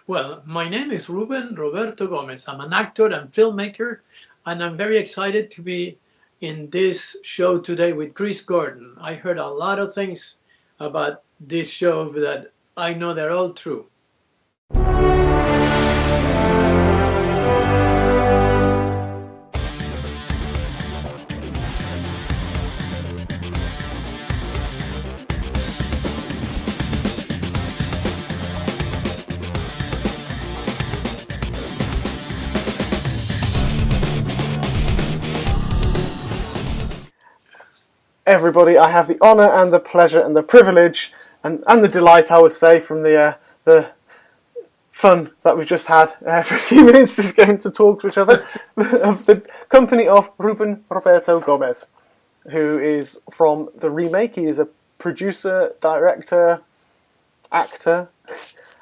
Well, my name is Ruben Roberto Gomez. I'm an actor and filmmaker, and I'm very excited to be in this show today with Chris Gordon. I heard a lot of things about this show that I know they're all true. Everybody, I have the honour and the pleasure and the privilege and the delight, I would say, from the fun that we've just had for a few minutes just getting to talk to each other, of the company of Ruben Roberto Gomez, who is from the Remake. He is a producer, director, actor,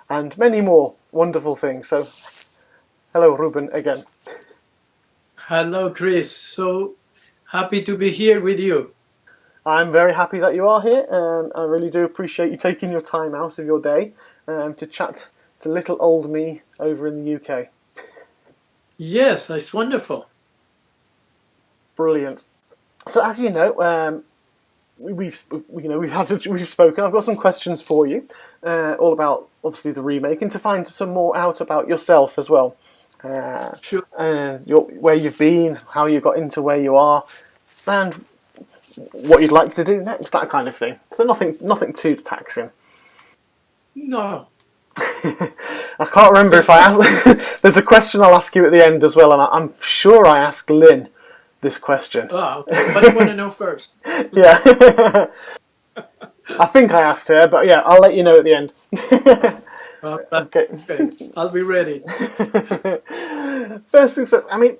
and many more wonderful things. So, hello, Ruben, again. Hello, Chris. So happy to be here with you. I'm very happy that you are here, and I really do appreciate you taking your time out of your day to chat to little old me over in the UK. Yes, it's wonderful. Brilliant. So, as you know, we've spoken. I've got some questions for you, all about obviously the remake, and to find some more out about yourself as well. Sure. Where you've been, how you got into where you are, and what you'd like to do next, that kind of thing. So nothing too taxing. No. I can't remember if I asked. There's a question I'll ask you at the end as well, and I'm sure I asked Lynn this question. Oh, okay. What do you want to know first? Yeah. I think I asked her, but yeah, I'll let you know at the end. Okay. I'll be ready. First things first, I mean,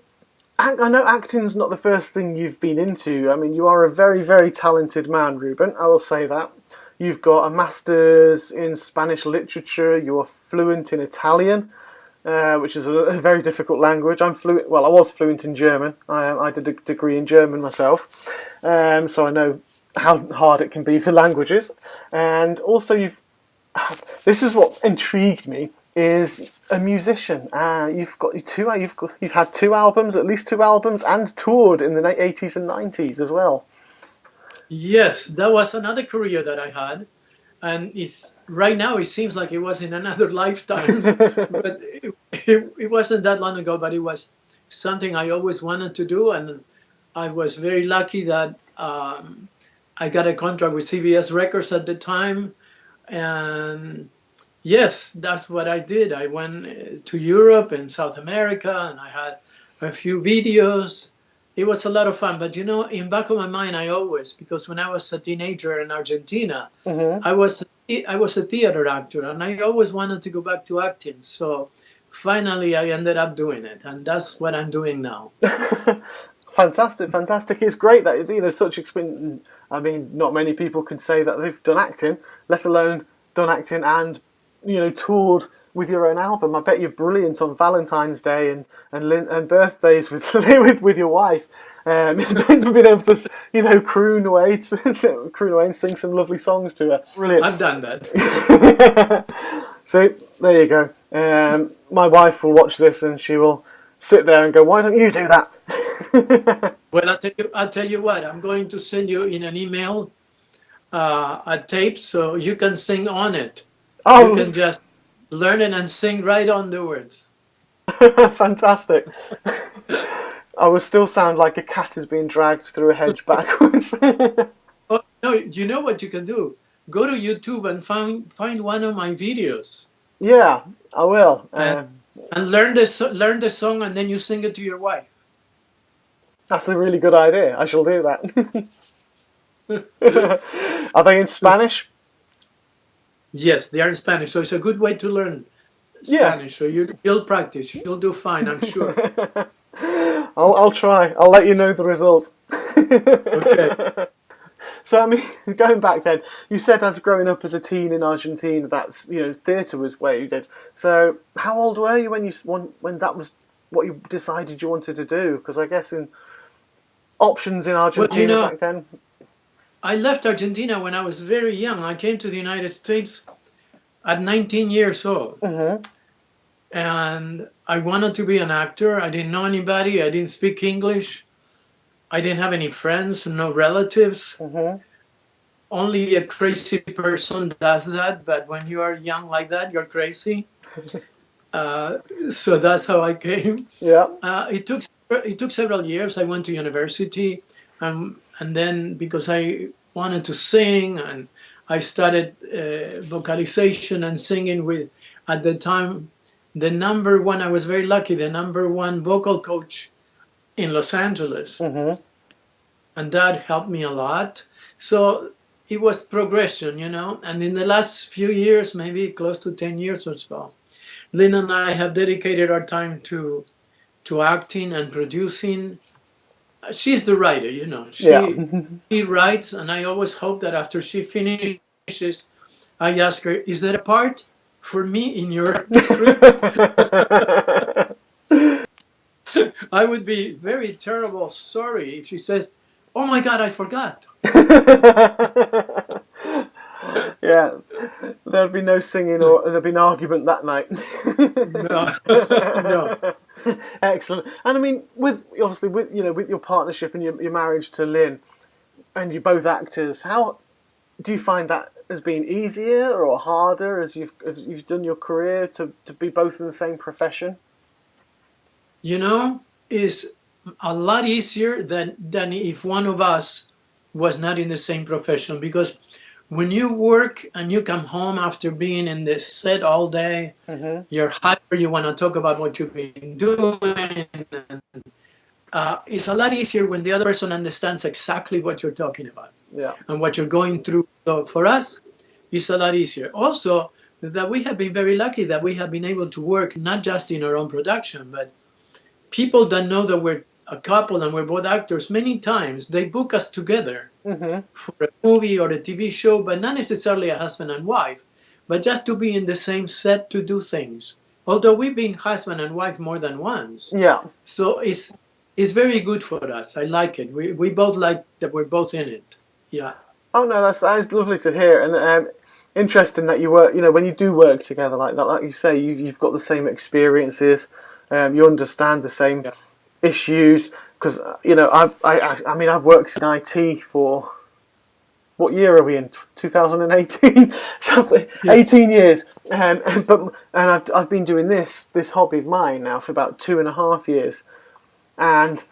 I know acting's not the first thing you've been into. I mean, you are a very, very talented man, Ruben. I will say that. You've got a master's in Spanish literature. You are fluent in Italian, which is a very difficult language. I'm fluent. Well, I was fluent in German. I did a degree in German myself, so I know how hard it can be for languages. And also, this is what intrigued me. Is a musician. You've had two albums, at least two albums, and toured in the 80s and 90s as well. Yes, that was another career that I had, and right now it seems like it was in another lifetime, but it wasn't that long ago. But it was something I always wanted to do, and I was very lucky that I got a contract with CBS Records at the time, and yes, that's what I did. I went to Europe and South America, and I had a few videos. It was a lot of fun. But, in back of my mind, because when I was a teenager in Argentina, I was a theater actor, and I always wanted to go back to acting. So finally, I ended up doing it, and that's what I'm doing now. Fantastic. It's great that, such experience. I mean, not many people can say that they've done acting, let alone done acting and toured with your own album. I bet you're brilliant on Valentine's Day and birthdays with your wife. Being able to croon away and sing some lovely songs to her. Brilliant. I've done that. So there you go. My wife will watch this and she will sit there and go, "Why don't you do that?" Well, I'll tell you what. I'm going to send you in an email a tape so you can sing on it. Oh. You can just learn it and sing right on the words. Fantastic. I will still sound like a cat is being dragged through a hedge backwards. Oh, no, you know what you can do? Go to YouTube and find one of my videos. Yeah, I will. And learn the song, and then you sing it to your wife. That's a really good idea. I shall do that. Are they in Spanish? Yes, they are in Spanish, so it's a good way to learn Spanish. Yeah. So you'll practice. You'll do fine, I'm sure. I'll try. I'll let you know the result. Okay. So, I mean, going back then, you said as growing up as a teen in Argentina, that's, theatre was where you did. So, how old were you when that was what you decided you wanted to do? Because I guess in options in Argentina back then. I left Argentina when I was very young. I came to the United States at 19 years old. Mm-hmm. and I wanted to be an actor. I didn't know anybody. I didn't speak English. I didn't have any friends, no relatives. Mhm. Only a crazy person does that. But when you are young like that, you're crazy. Uh, so that's how I came. Yeah. It took several years. I went to university, and then because I wanted to sing, and I started vocalization and singing with, at the time, the number one. I was very lucky. The number one vocal coach in Los Angeles, Mhm. and that helped me a lot. So it was progression, And in the last few years, maybe close to 10 years or so, Lynn and I have dedicated our time to acting and producing. She's the writer, Yeah. She writes, and I always hope that after she finishes, I ask her, "Is there a part for me in your script?" I would be very terrible sorry if she says, "Oh my God, I forgot." Yeah, there'd be no singing, or there'd be an argument that night. No, no. Excellent. And I mean, with obviously with your partnership and your marriage to Lynn, and you're both actors, how do you find that has been easier or harder as you've done your career to be both in the same profession? You know, is a lot easier than if one of us was not in the same profession, because when you work and you come home after being in the set all day, Mhm. you're hyper, you want to talk about what you've been doing. It's a lot easier when the other person understands exactly what you're talking about Yeah. and what you're going through. So for us, it's a lot easier. Also, that we have been very lucky that we have been able to work not just in our own production, but people that know that we're a couple and we're both actors, many times they book us together Mhm. for a movie or a TV show, but not necessarily a husband and wife, but just to be in the same set to do things. Although we've been husband and wife more than once. Yeah. So it's very good for us. I like it. We both like that we're both in it. Yeah. Oh no, that is lovely to hear, and interesting that you work. When you do work together like that, like you say, you've got the same experiences. You understand the same Yeah. issues because I mean I've worked in IT for what year are we in? 2018. So Yeah. 18 years, I've been doing this hobby of mine now for about 2.5 years, and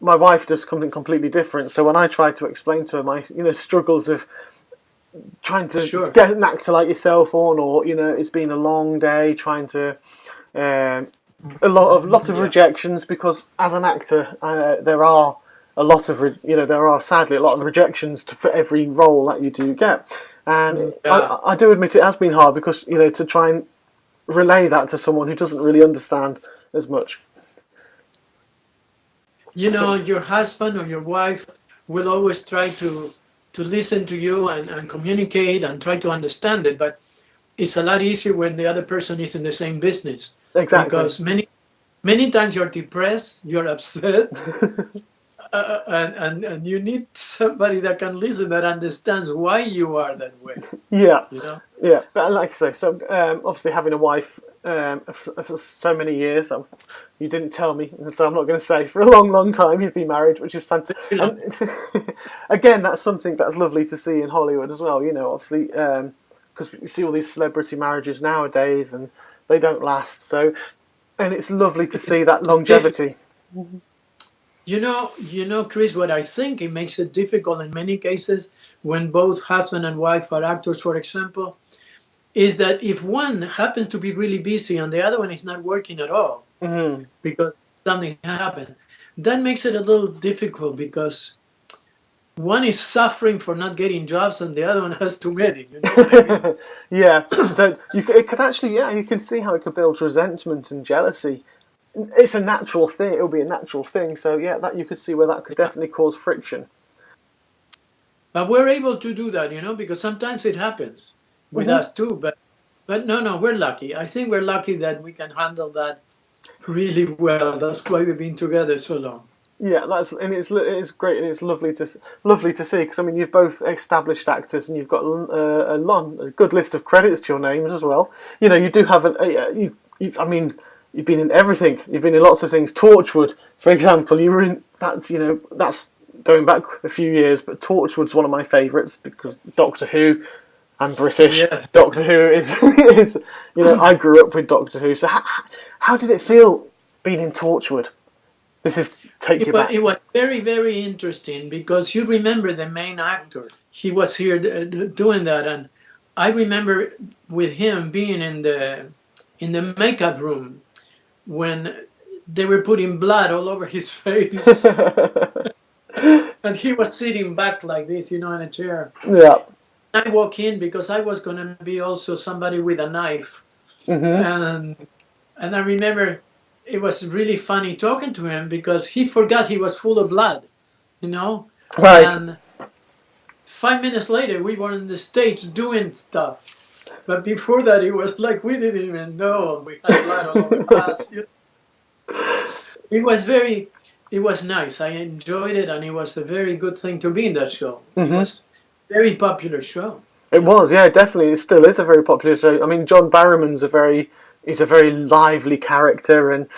my wife does something completely different. So when I try to explain to her my struggles of trying to Sure. get an actor like yourself on, or it's been a long day trying to um, a lot of Yeah. rejections, because as an actor there are there are sadly a lot of rejections for every role that you do get, and Yeah. I do admit it has been hard because to try and relay that to someone who doesn't really understand as much. So Your husband or your wife will always try to listen to you and communicate and try to understand it, but it's a lot easier when the other person is in the same business, exactly. because many times you're depressed, you're upset, and you need somebody that can listen, that understands why you are that way. Yeah. You know. Yeah, but like I say, so obviously having a wife for so many years, you didn't tell me, so I'm not going to say, for a long, long time you've been married, which is fantastic. You know. And again, that's something that's lovely to see in Hollywood as well. Obviously, because you see all these celebrity marriages nowadays, and they don't last. So, and it's lovely to see that longevity. Chris, what I think it makes it difficult in many cases when both husband and wife are actors, for example, is that if one happens to be really busy and the other one is not working at all Mm. because something happened, that makes it a little difficult, because one is suffering for not getting jobs and the other one has too many. You know what I mean? Yeah, so it could actually, yeah, you can see how it could build resentment and jealousy. It's a natural thing. It'll be a natural thing. So yeah, that you could see where that could Yeah. definitely cause friction. But we're able to do that, because sometimes it happens with Hmm. us too. But no, we're lucky. I think we're lucky that we can handle that really well. That's why we've been together so long. Yeah, it's great, and it's lovely to see, because I mean you've both established actors and you've got a good list of credits to your names as well. You do have I mean, you've been in everything. You've been in lots of things. Torchwood, for example, you were in. That's going back a few years, but Torchwood's one of my favourites because Doctor Who. I'm British. Yes. Doctor Who is I grew up with Doctor Who. So how did it feel being in Torchwood? This is take you back. It was very, very interesting because you remember the main actor. He was here doing that, and I remember with him being in the makeup room when they were putting blood all over his face, and he was sitting back like this, in a chair. Yeah. I walk in because I was going to be also somebody with a knife, and I remember it was really funny talking to him because he forgot he was full of blood, Right. And 5 minutes later, we were on the stage doing stuff, but before that, it was like we didn't even know we had blood all over us. It was nice. I enjoyed it, and it was a very good thing to be in that show. It was a very popular show. It was, yeah, definitely. It still is a very popular show. I mean, John Barrowman's a very lively character, and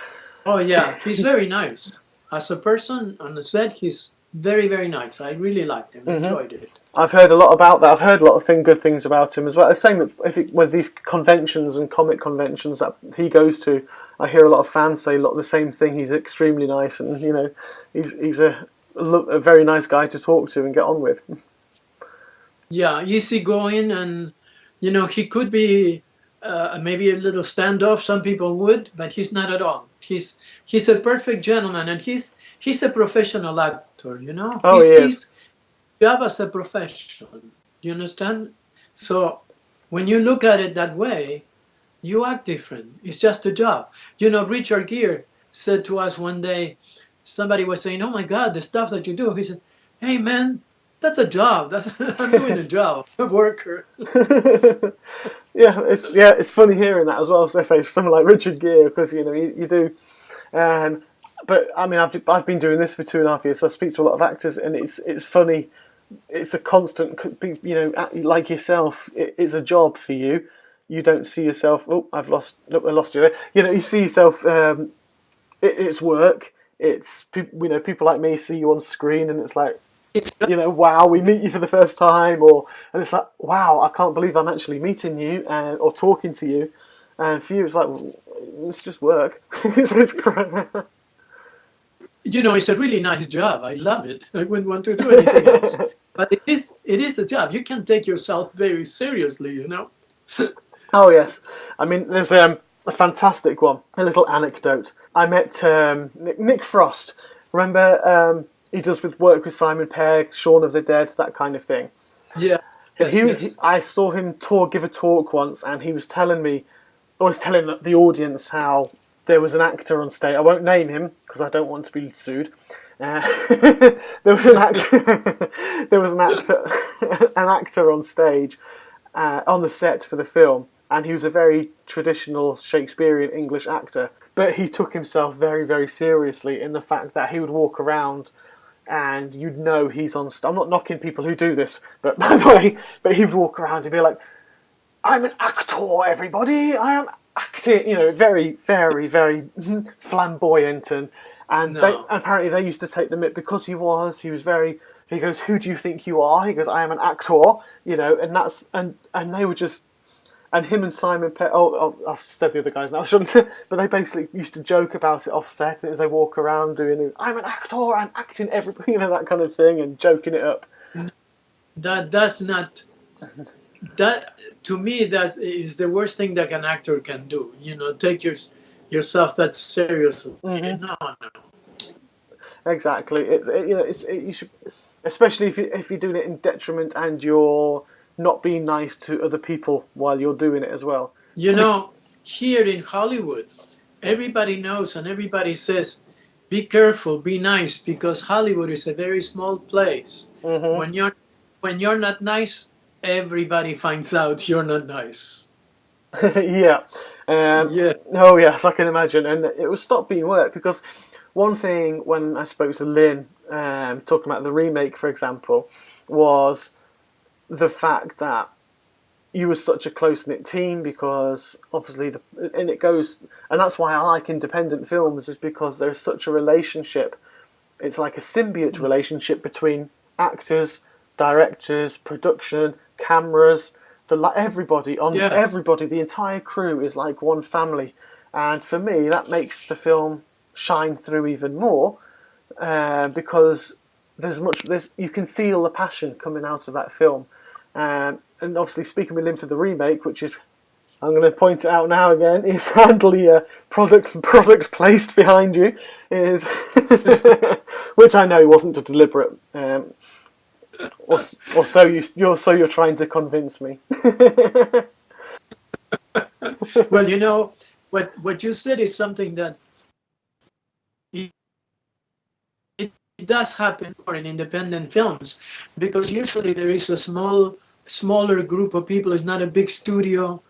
oh yeah, he's very nice as a person on the set. He's very, very nice. I really liked him. Enjoyed it. I've heard a lot about that. I've heard a lot of good things about him as well. The same with these conventions and comic conventions that he goes to. I hear a lot of fans say a lot of the same thing. He's extremely nice, and he's a very nice guy to talk to and get on with. Yeah, easygoing, and he could be maybe a little standoff. Some people would, but he's not at all. He's a perfect gentleman, and he's a professional actor. Oh, he he sees job as a profession. You understand? So when you look at it that way, you act different. It's just a job. Richard Gere said to us one day, somebody was saying, "Oh my God, the stuff that you do." He said, "Hey man, that's a job. I'm doing a job, a worker." It's funny hearing that as well. So say someone like Richard Gere, because you do. But I mean, I've been doing this for 2.5 years, so I speak to a lot of actors, and it's funny. It's a constant, like yourself. It's a job for you. You don't see yourself. Oh, I lost you there. You see yourself. It's work. It's people like me see you on screen, and it's like, wow, we meet you for the first time, and it's like, wow, I can't believe I'm actually meeting you or talking to you. And for you, it's like, it's just work. it's great. It's a really nice job. I love it. I wouldn't want to do anything else. But it is a job. You can take yourself very seriously, Oh yes, I mean there's a fantastic one, a little anecdote. I met Nick Frost. Remember, he does work with Simon Pegg, Shaun of the Dead, that kind of thing. Yeah. Yes. I saw him give a talk once, and he was telling me, or was telling the audience how there was an actor on stage. I won't name him because I don't want to be sued. There was an actor. There was an actor on stage on the set for the film, and he was a very traditional Shakespearean English actor. But he took himself very, very seriously in the fact that he would walk around, and you'd know he's on. I'm not knocking people who do this, but by the way, he would walk around and be like, "I'm an actor, everybody. I am acting." Very, very, very flamboyant, and apparently they used to take the mick because he was very. He goes, "Who do you think you are?" He goes, "I am an actor." And that's and they were just. And him and Simon Pegg, I've said the other guys now, shouldn't I? But they basically used to joke about it off set as they walk around doing, "I'm an actor, I'm acting everybody," that kind of thing, and joking it up. That's not, that to me, that is the worst thing that an actor can do. Take yourself that seriously. No. Exactly. You should, especially if you're doing it in detriment and you're not being nice to other people while you're doing it as well. Here in Hollywood, everybody knows and everybody says, be careful, be nice, because Hollywood is a very small place. Mm-hmm. When you're not nice, everybody finds out you're not nice. Yeah. Yeah. Oh yes, I can imagine, and it will stop being work because one thing when I spoke to Lynn, talking about the remake, for example, was the fact that you were such a close-knit team, because obviously and that's why I like independent films, is because there's such a relationship. It's like a symbiote relationship between actors, directors, production, cameras, everybody, the entire crew is like one family. And for me, that makes the film shine through even more, because you can feel the passion coming out of that film. And obviously, speaking with Lynn for the remake, which is, I'm going to point it out now again, is handily a product placed behind you, is which I know wasn't a deliberate, or so you're trying to convince me. Well, what you said is something that it does happen more in independent films, because usually there is a smaller group of people. It's not a big studio,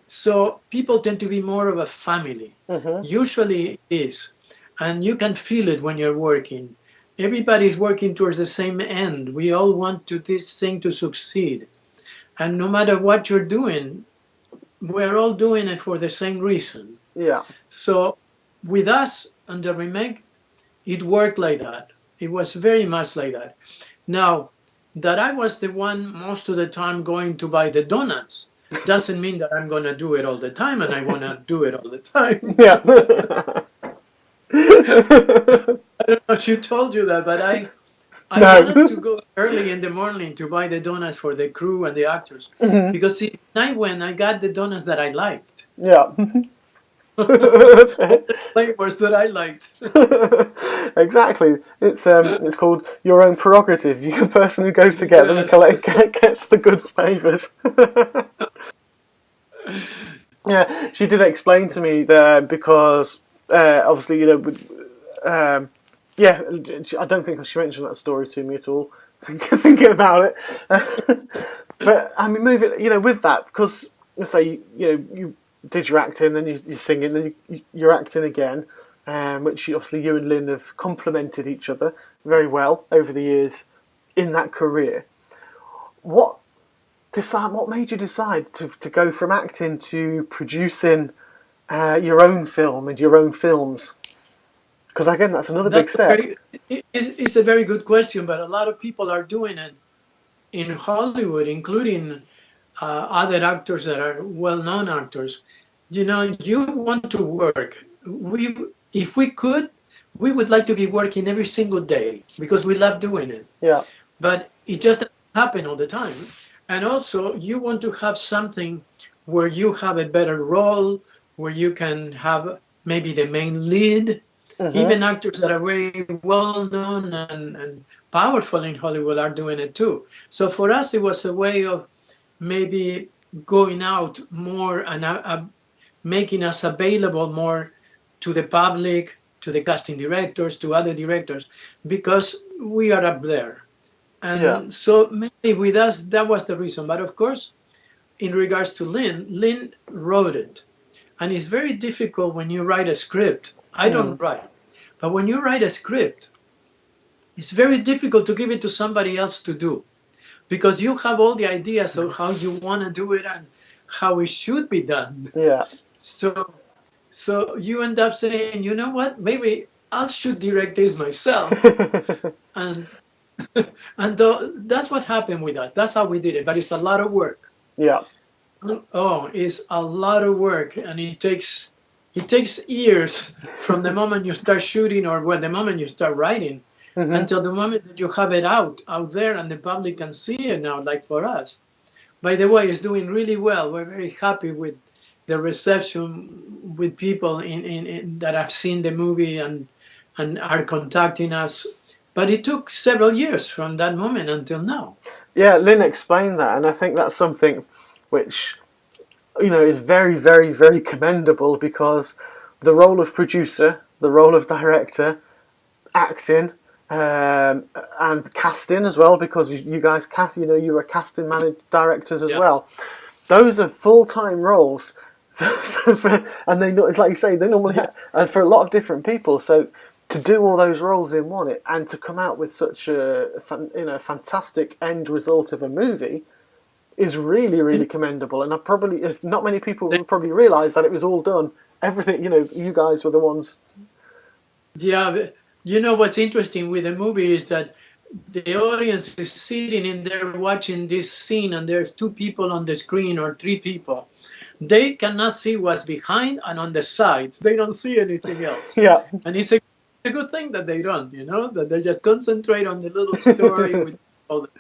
so people tend to be more of a family. Usually it is, and you can feel it when you're working. Everybody's working towards the same end. We all want this thing to succeed, and no matter what you're doing, we're all doing it for the same reason. Yeah. So with us on the remake, it worked like that. It was very much like that. Now, that I was the one most of the time going to buy the donuts doesn't mean that I'm going to do it all the time, and I want to do it all the time. Yeah. I don't know if she told you that, but I wanted to go early in the morning to buy the donuts for the crew and the actors. Because when I went, I got the donuts that I liked. Yeah. The flavors that I liked. Exactly. It's called your own prerogative. You're the person who goes to get them and gets the good flavors. Yeah, she did explain to me that, because obviously, yeah, I don't think she mentioned that story to me at all. Thinking about it, but I mean, with that, because let's say you did your acting, then you're singing, then you're acting again, which obviously you and Lynn have complemented each other very well over the years in that career. What made you decide to go from acting to producing your own film and your own films? Because again, that's another big step. It's a very good question, but a lot of people are doing it in Hollywood, including other actors that are well-known actors. You want to work. If we could, we would like to be working every single day, because we love doing it. Yeah. But it just doesn't happen all the time. And also, you want to have something where you have a better role, where you can have maybe the main lead. Even actors that are very well known and powerful in Hollywood are doing it too. So for us, it was a way of maybe going out more and making us available more to the public, to the casting directors, to other directors, because we are up there. And so maybe with us, that was the reason. But of course, in regards to Lynn wrote it. And it's very difficult when you write a script. I don't write. But when you write a script, it's very difficult to give it to somebody else to do, because you have all the ideas of how you want to do it and how it should be done. Yeah. So you end up saying, you know what, maybe I should direct this myself. and that's what happened with us. That's how we did it. But it's a lot of work. Yeah. Oh, it's a lot of work, and it takes years from the moment you start shooting, or the moment you start writing, until the moment that you have it out there and the public can see it now, like for us. By the way, it's doing really well. We're very happy with the reception with people in that have seen the movie and are contacting us. But it took several years from that moment until now. Yeah, Lynn explained that, and I think that's something which is very, very, very commendable, because the role of producer, the role of director, acting, and casting as well, because you guys cast, you were casting directors as well. Those are full-time roles, and it's like you say, they normally have, for a lot of different people. So to do all those roles in one, and to come out with such a fantastic end result of a movie, is really, really commendable. And not many people would probably realise that it was all done. Everything, you guys were the ones. Yeah, what's interesting with the movie is that the audience is sitting in there watching this scene, and there's 2 people on the screen or 3 people. They cannot see what's behind and on the sides. They don't see anything else. Yeah. And it's a good thing that they don't, that they just concentrate on the little story. With all that.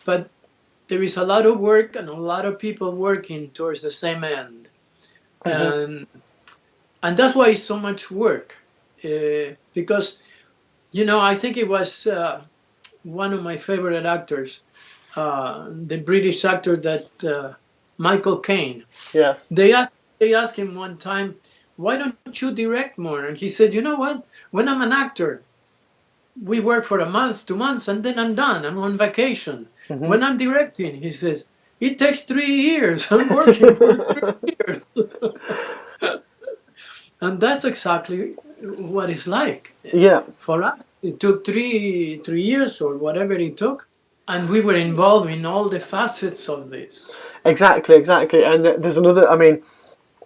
But there is a lot of work and a lot of people working towards the same end. And that's why it's so much work. Because, I think it was one of my favorite actors, the British actor that Michael Caine. Yes. They asked him one time, why don't you direct more? And he said, you know what? When I'm an actor, we work for a month, 2 months, and then I'm done. I'm on vacation. When I'm directing, he says, it takes 3 years. I'm working for 3 years. And that's exactly what it's like. Yeah. For us, it took three years or whatever it took. And we were involved in all the facets of this. Exactly. And there's another,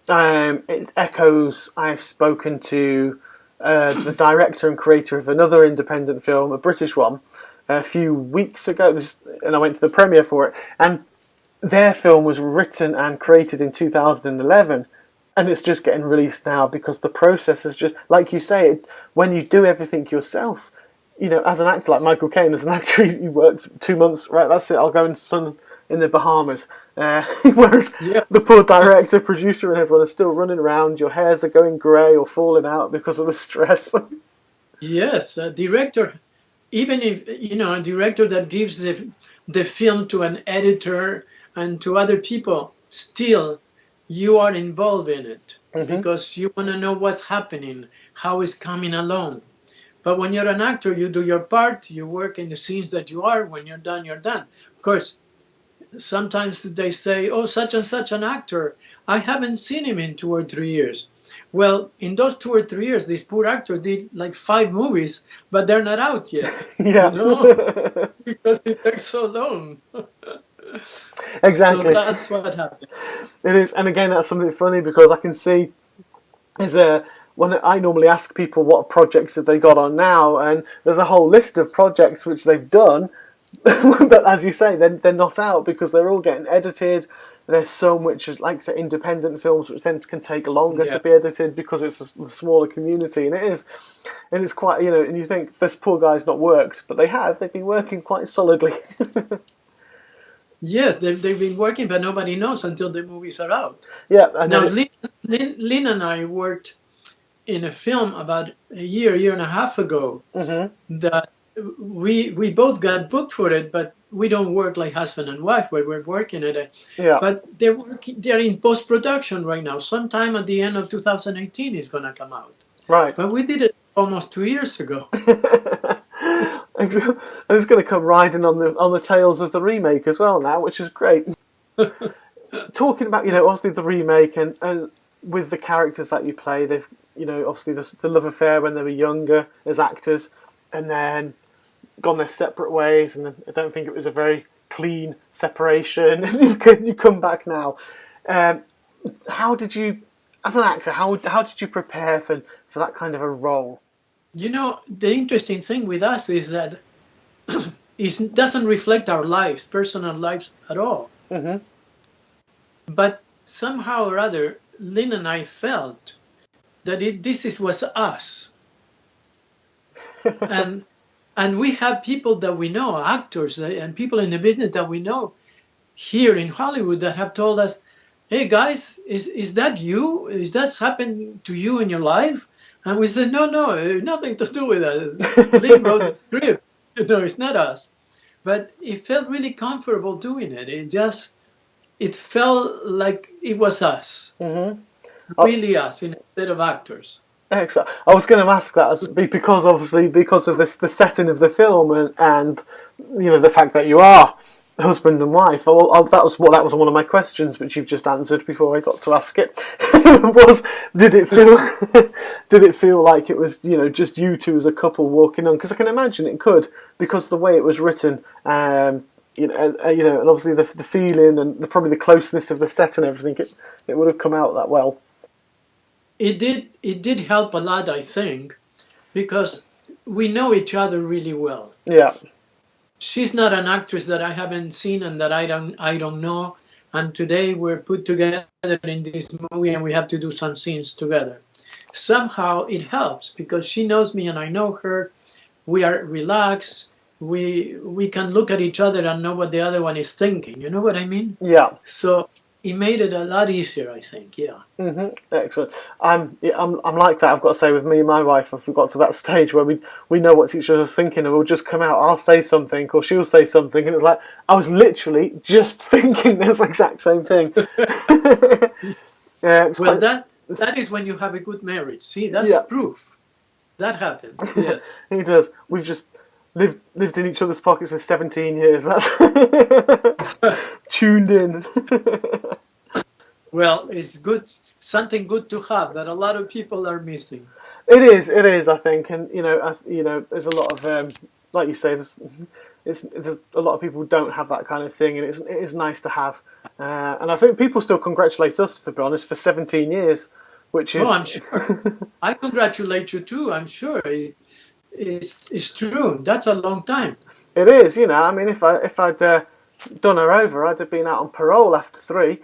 it echoes, I've spoken to the director and creator of another independent film, a British one, a few weeks ago, and I went to the premiere for it, and their film was written and created in 2011, and it's just getting released now because the process is just, like you say, when you do everything yourself, as an actor, like Michael Caine, as an actor, you work for 2 months, right, that's it, I'll go and sun in the Bahamas. Whereas the poor director, producer, and everyone are still running around, your hairs are going grey or falling out because of the stress. Yes, a director, even if, a director that gives the film to an editor and to other people, still, you are involved in it because you want to know what's happening, how it's coming along. But when you're an actor, you do your part, you work in the scenes that you are. When you're done, you're done. Of course, sometimes they say, oh, such and such an actor, I haven't seen him in 2 or 3 years. Well, in those 2 or 3 years, this poor actor did like 5 movies, but they're not out yet. Yeah. Because it takes so long. Exactly. So that's what happened. It is, and again, that's something funny because I can see when I normally ask people what projects have they got on now, and there's a whole list of projects which they've done, but as you say, they're not out because they're all getting edited. There's so much, like say, independent films which then can take longer to be edited because it's a smaller community, and it's quite, and you think this poor guy's not worked, but they've been working quite solidly. Yes, they've been working, but nobody knows until the movies are out. Yeah. Now, Lynn and I worked in a film about a year and a half ago that we both got booked for it, but we don't work like husband and wife where we're working at it. Yeah. But they're in post-production right now. Sometime at the end of 2018 it's going to come out. Right. But we did it almost 2 years ago. And it's going to come riding on the tails of the remake as well now, which is great. Talking about, obviously the remake and with the characters that you play, they've, obviously the love affair when they were younger as actors, and then gone their separate ways, and I don't think it was a very clean separation. You come back now. How did you, as an actor, how did you prepare for that kind of a role? The interesting thing with us is that it doesn't reflect our lives, personal lives at all. Mm-hmm. But somehow or other, Lynn and I felt that this was us. And we have people that we know, actors and people in the business that we know here in Hollywood that have told us, hey guys, is that you? Is that happened to you in your life? And we said, no, nothing to do with that. Lynn wrote the script. It's not us. But it felt really comfortable doing it. It felt like it was us. Mm-hmm. Really us, instead of actors. Excellent. I was going to ask that because of the setting of the film and the fact that you are husband and wife. That was one of my questions, which you've just answered before I got to ask it. Did it feel like it was just you two as a couple walking on? Because I can imagine it could, because the way it was written, and obviously the feeling and probably the closeness of the set and everything, it would have come out that well. It did help a lot, I think, because we know each other really well. Yeah. She's not an actress that I haven't seen and that I don't know. And today we're put together in this movie and we have to do some scenes together. Somehow it helps because she knows me and I know her. We are relaxed. We can look at each other and know what the other one is thinking. You know what I mean? Yeah. So it made it a lot easier, I think. Yeah. Excellent. I'm like that. I've got to say, with me and my wife, if we got to that stage where we know what each other's thinking, and we'll just come out. I'll say something, or she'll say something, and it's like I was literally just thinking the exact same thing. Yeah. Well, that is when you have a good marriage. See, that's proof. That happens. Yes. It does. We've just lived in each other's pockets for 17 years. That's tuned in. Well, it's good, something good to have that a lot of people are missing. It is. I think, and there's a lot of, like you say, there's a lot of people who don't have that kind of thing, and it is nice to have. And I think people still congratulate us, to be honest, for 17 years, which is. Oh, I'm sure. I congratulate you too. I'm sure it's true. That's a long time. It is. I mean, if I'd done her over, I'd have been out on parole after 3.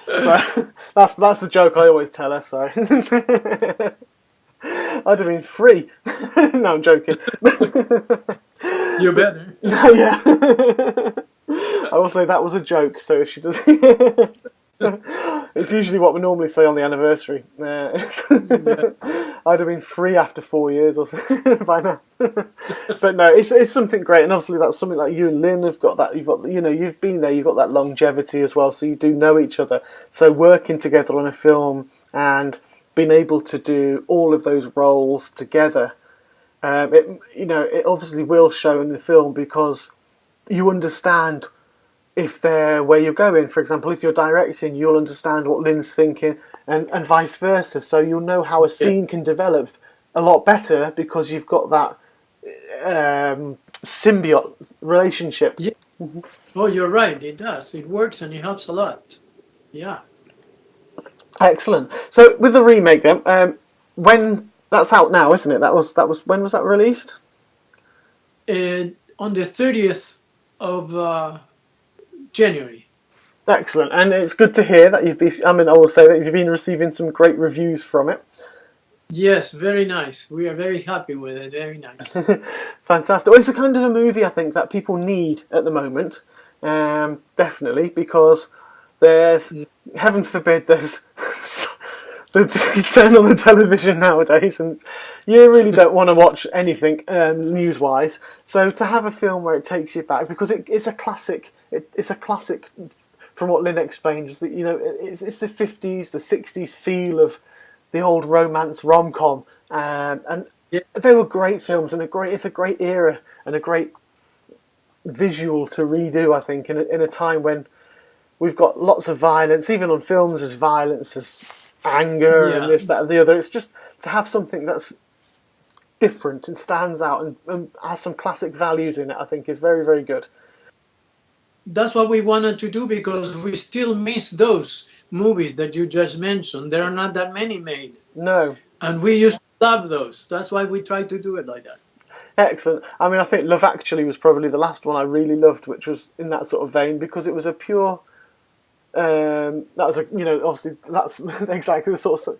So, that's the joke I always tell her. Sorry, I'd have been free. No, I'm joking. You better. Yeah. I will say that was a joke. So if she does, it's usually what we normally say on the anniversary. I'd have been free after 4 years or so by now. But no, it's something great, and obviously that's something like you and Lynn have got that. You've been there. You've got that longevity as well, so you do know each other. So working together on a film and being able to do all of those roles together, it obviously will show in the film because you understand if they're where you're going. For example, if you're directing, you'll understand what Lynn's thinking, and vice versa. So you'll know how a scene can develop a lot better because you've got that symbiote relationship. Yeah. Oh, you're right. It does. It works and it helps a lot. Yeah. Excellent. So with the remake, then, when that's out now, isn't it? That was when was that released? On the 30th of January. Excellent, and it's good to hear that you've been. I will say that you've been receiving some great reviews from it. Yes, very nice. We are very happy with it. Very nice. Fantastic. Well, it's the kind of a movie I think that people need at the moment. Definitely, because there's, heaven forbid, there's you turn on the television nowadays and you really don't want to watch anything news-wise. So to have a film where it takes you back, because it's a classic. It's a classic. From what Lynn explained, is that it's the 50s, the 60s feel of the old romance rom-com, and they were great films, and it's a great era and a great visual to redo. I think in a time when we've got lots of violence, even on films, there's violence, there's anger, and this, that, and the other. It's just to have something that's different and stands out and has some classic values in it. I think is very, very good. That's what we wanted to do because we still miss those movies that you just mentioned. There are not that many made. No. And we used to love those. That's why we tried to do it like that. Excellent. I mean, I think Love Actually was probably the last one I really loved, which was in that sort of vein because it was a pure. That was obviously that's exactly the sort of.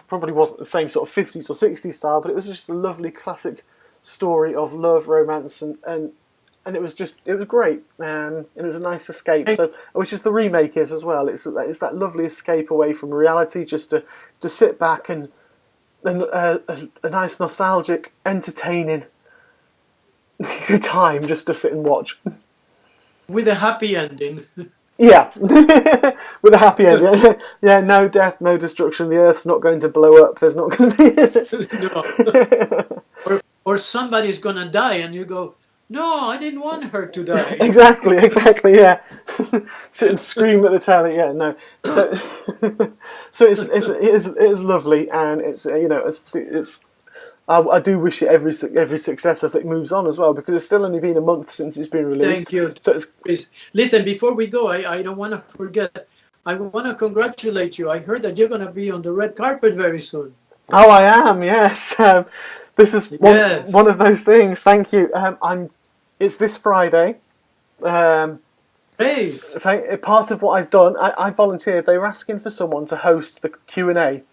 Probably wasn't the same sort of 50s or 60s style, but it was just a lovely classic story of love, romance, and it was great, and it was a nice escape. So, which is the remake is as well. It's that lovely escape away from reality, just to sit back and a nice nostalgic, entertaining time just to sit and watch. With a happy ending. Yeah, with a happy ending. Yeah, no death, no destruction. The Earth's not going to blow up. There's not going to be. Or somebody's going to die, and you go, no, I didn't want her to die. Exactly, yeah. Sit and scream at the telly, yeah, no. So it is lovely, and it's I do wish it every success as it moves on as well, because it's still only been a month since it's been released. Thank you. So it's... Please. Listen, before we go, I don't want to forget. I want to congratulate you. I heard that you're going to be on the red carpet very soon. Oh, I am. Yes. This is Yes. one of those things. Thank you. It's this Friday. Hey, Part of what I've done, I volunteered. They were asking for someone to host the Q&A.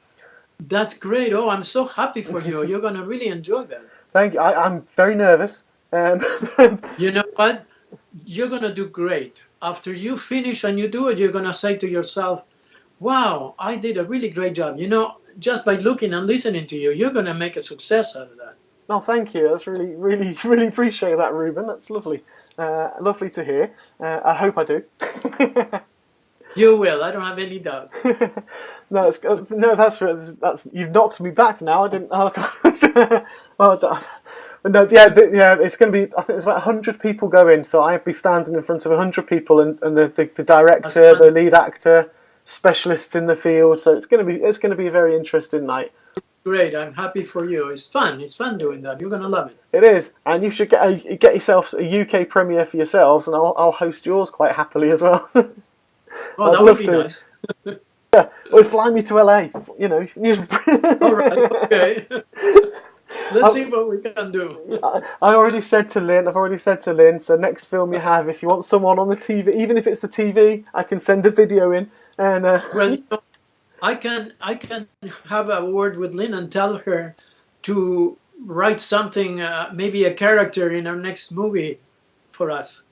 that's great. Oh, I'm so happy for you. You're going to really enjoy that. Thank you. I'm very nervous. You know what? You're going to do great. After you finish and you do it, you're going to say to yourself, wow, I did a really great job. You know, just by looking and listening to you, you're going to make a success out of that. Oh, thank you. That's really, really, really appreciate that, Ruben. That's lovely. Lovely to hear. I hope I do. You will. I don't have any doubts. No, that's you've knocked me back now. I didn't. Oh, God. Oh, no, yeah, it's going to be. I think there's about 100 people going, so I'll be standing in front of 100 people, and the director, the lead actor, specialists in the field. So it's going to be a very interesting night. Great. I'm happy for you. It's fun. It's fun doing that. You're going to love it. It is, and you should get yourself a UK premiere for yourselves, and I'll host yours quite happily as well. Oh, that would be nice. Yeah, or fly me to LA. You know. All right. Okay. Let's see what we can do. I've already said to Lynn, so next film you have, if you want someone on the TV, even if it's the TV, I can send a video in. And well, you know, I can have a word with Lynn and tell her to write something, maybe a character in our next movie for us.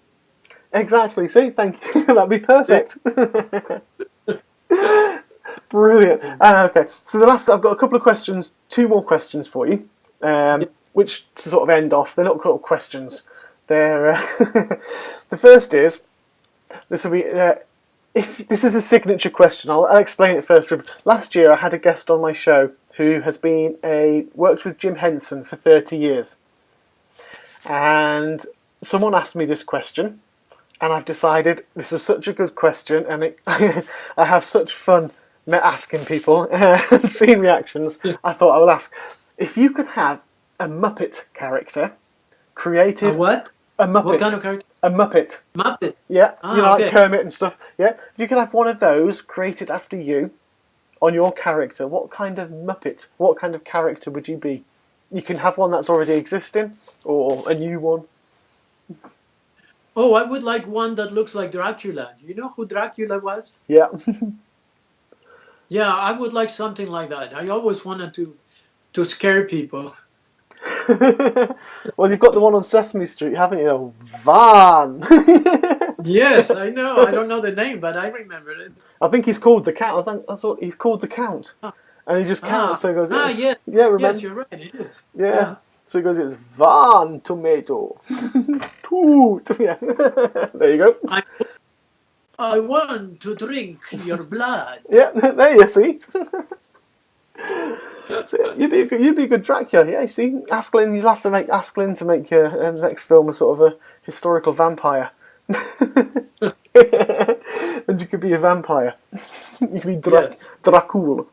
Exactly. See, thank you. That'd be perfect. Brilliant. Okay, so I've got a couple of questions, 2 more questions for you, which to sort of end off. They're not called questions. They're the first is, this will be if this is a signature question. I'll explain it first. Last year, I had a guest on my show who has worked with Jim Henson for 30 years, and someone asked me this question. And I've decided this was such a good question, and I have such fun asking people and seeing reactions. I thought I would ask, if you could have a Muppet character created... A what? A Muppet. What kind of character? A Muppet. Muppet? Yeah, okay. Like Kermit and stuff. Yeah, if you could have one of those created after you on your character, what kind of Muppet, what kind of character would you be? You can have one that's already existing, or a new one. Oh, I would like one that looks like Dracula. Do you know who Dracula was? Yeah. Yeah, I would like something like that. I always wanted to scare people. Well, you've got the one on Sesame Street, haven't you? Van. Yes, I know. I don't know the name, but I remember it. I think he's called the Count. I think that's what he's called, the Count. And he just counts, so he goes... yes. Yeah, remember? Yes, you're right, it is. Yeah. So he goes, it's Van tomato. Two. Yeah. There you go. I want to drink your blood. Yeah, there you see. So you'd be a good Dracula. Yeah, you see, Asklin. You'll have to make Asklin to make your next film a sort of a historical vampire. And you could be a vampire. You could be Dracula.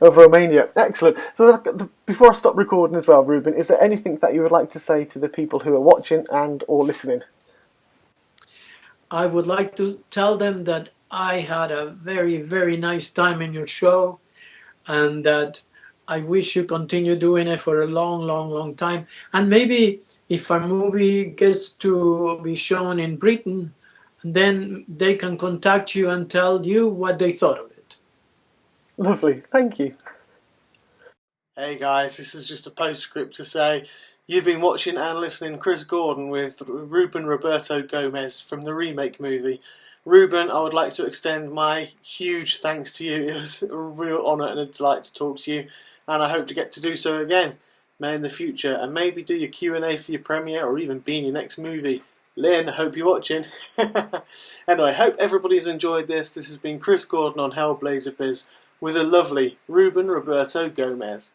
Of Romania. Excellent. So before I stop recording as well, Ruben, is there anything that you would like to say to the people who are watching and or listening? I would like to tell them that I had a very, very nice time in your show, and that I wish you continue doing it for a long, long, long time. And maybe if a movie gets to be shown in Britain, then they can contact you and tell you what they thought of it. Lovely, thank you. Hey guys, this is just a postscript to say you've been watching and listening Chris Gordon with Ruben Roberto Gomez from the Remake movie. Ruben, I would like to extend my huge thanks to you. It was a real honour and a delight to talk to you, and I hope to get to do so again in the future, and maybe do your Q&A for your premiere or even be in your next movie. Lynn, I hope you're watching. Anyway, hope everybody's enjoyed this. This has been Chris Gordon on Hellblazer Biz with a lovely Ruben Roberto Gomez.